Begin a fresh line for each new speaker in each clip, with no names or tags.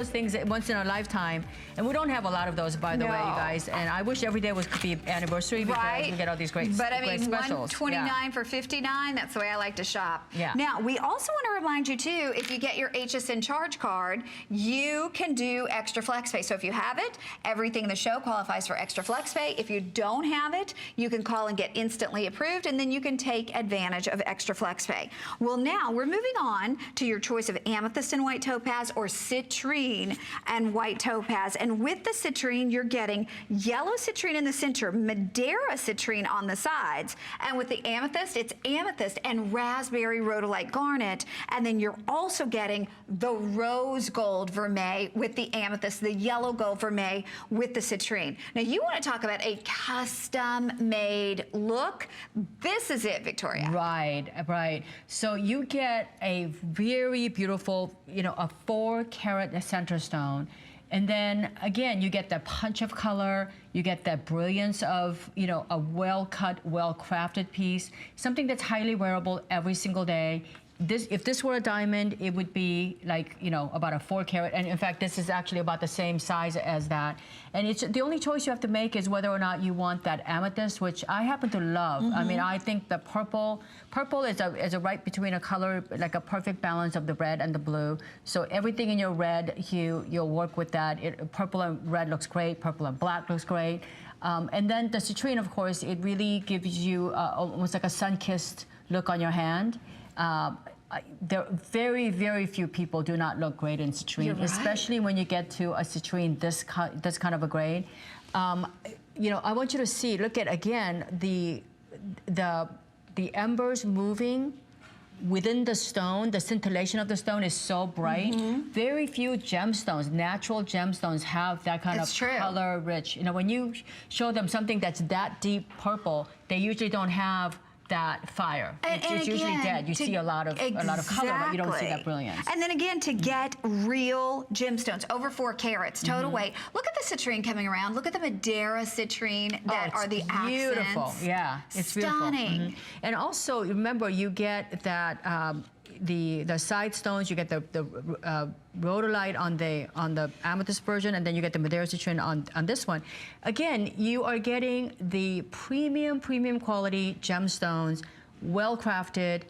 things once in a lifetime, and we don't have a lot of those, by the way, you guys. And I wish every day was could be anniversary because we get all these great,
but I mean,
specials.
$129 for $59. That's the way I like to shop.
Yeah.
Now we also want to remind you too, if you get your HSN charge card, you can do extra flex pay. So if you have it, everything in the show qualifies for extra flex pay. If you don't have it, you can call and get instantly approved, and then you can take advantage of extra flex pay. Well, now we're moving on to your choice of amethyst and white topaz or citrine and white topaz. And with the citrine, you're getting yellow citrine in the center, Madeira citrine on the sides. And with the amethyst, it's amethyst and raspberry rhodolite garnet. And then you're also getting the rose gold vermeil with the amethyst, the yellow gold vermeil with the citrine. Now you want to talk about a custom made look. This is it, Victoria.
Right, right. So you get a very beautiful, you know, a 4-carat center stone. And then again, you get that punch of color, you get that brilliance of, you know, a well-cut, well-crafted piece, something that's highly wearable every single day. If this were a diamond, it would be like, you know, about a 4-carat. And in fact, this is actually about the same size as that. And it's the only choice you have to make is whether or not you want that amethyst, which I happen to love. I mean, I think the purple is a right between a color, like a perfect balance of the red and the blue. So everything in your red hue, you'll work with that. Purple and red looks great. Purple and black looks great. And then the citrine, of course, it really gives you almost like a sun-kissed look on your hand. There are very, very few people do not look great in citrine, especially when you get to a citrine this kind of a grade. You know, I want you to see, look at again the embers moving within the stone. The scintillation of the stone is so bright. Very few gemstones, natural gemstones, have that kind of color rich. You know, when you show them something that's that deep purple, they usually don't have that fire. It's usually dead. You see a lot of color, but you don't see that brilliance.
And then again, to get real gemstones, over 4 carats, total weight. Look at the citrine coming around. Look at the Madeira citrine that are the
beautiful.
accents.
Yeah, it's
stunning.
Beautiful. And also, remember, you get that the side stones. You get the rhodolite on the amethyst version, and then you get the Madeira citrine on this one. Again, you are getting the premium quality gemstones, well crafted,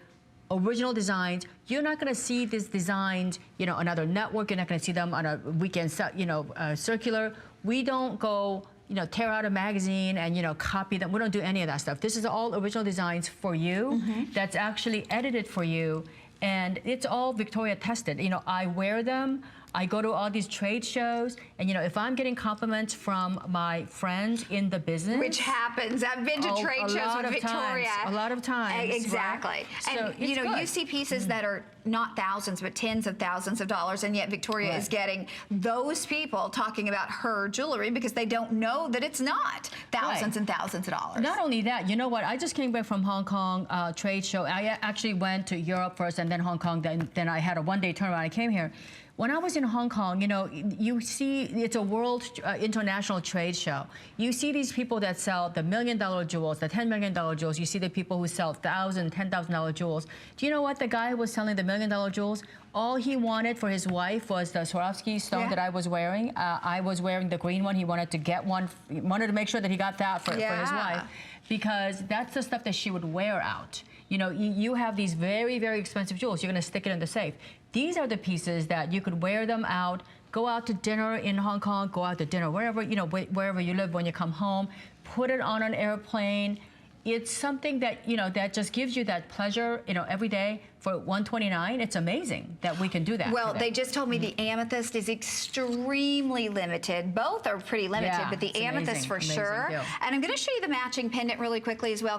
original designs. You're not going to see these designs, you know, on another network. You're not going to see them on a weekend, you know, circular. We don't go, you know, tear out a magazine and, you know, copy them. We don't do any of that stuff. This is all original designs for you. That's actually edited for you. And it's all Victoria tested. You know, I wear them. I go to all these trade shows, and you know, if I'm getting compliments from my friends in the business,
which happens, I've been to trade shows with Victoria
a lot of times.
Exactly.
Right?
And
so
you know, you see pieces that are not thousands, but tens of thousands of dollars, and yet Victoria is getting those people talking about her jewelry because they don't know that it's not thousands and thousands of dollars.
Not only that, you know what? I just came back from Hong Kong trade show. I actually went to Europe first, and then Hong Kong. Then I had a one-day turnaround. I came here. When I was in Hong Kong, you know, you see it's a world international trade show. You see these people that sell the $1 million jewels, the $10 million jewels. You see the people who sell $1,000, $10,000 jewels. Do you know what? The guy who was selling the $1 million jewels, all he wanted for his wife was the Swarovski stone that I was wearing. I was wearing the green one. He wanted to get one. He wanted to make sure that he got that for his wife, because that's the stuff that she would wear out. You know, you have these very, very expensive jewels. You're going to stick it in the safe. These are the pieces that you could wear them out, go out to dinner in Hong Kong, go out to dinner wherever, you know, wherever you live when you come home, put it on an airplane. It's something that, you know, that just gives you that pleasure, you know, every day for $129. It's amazing that we can do that.
Well, they just told me the amethyst is extremely limited. Both are pretty limited, but the amethyst for sure. And I'm going to show you the matching pendant really quickly as well.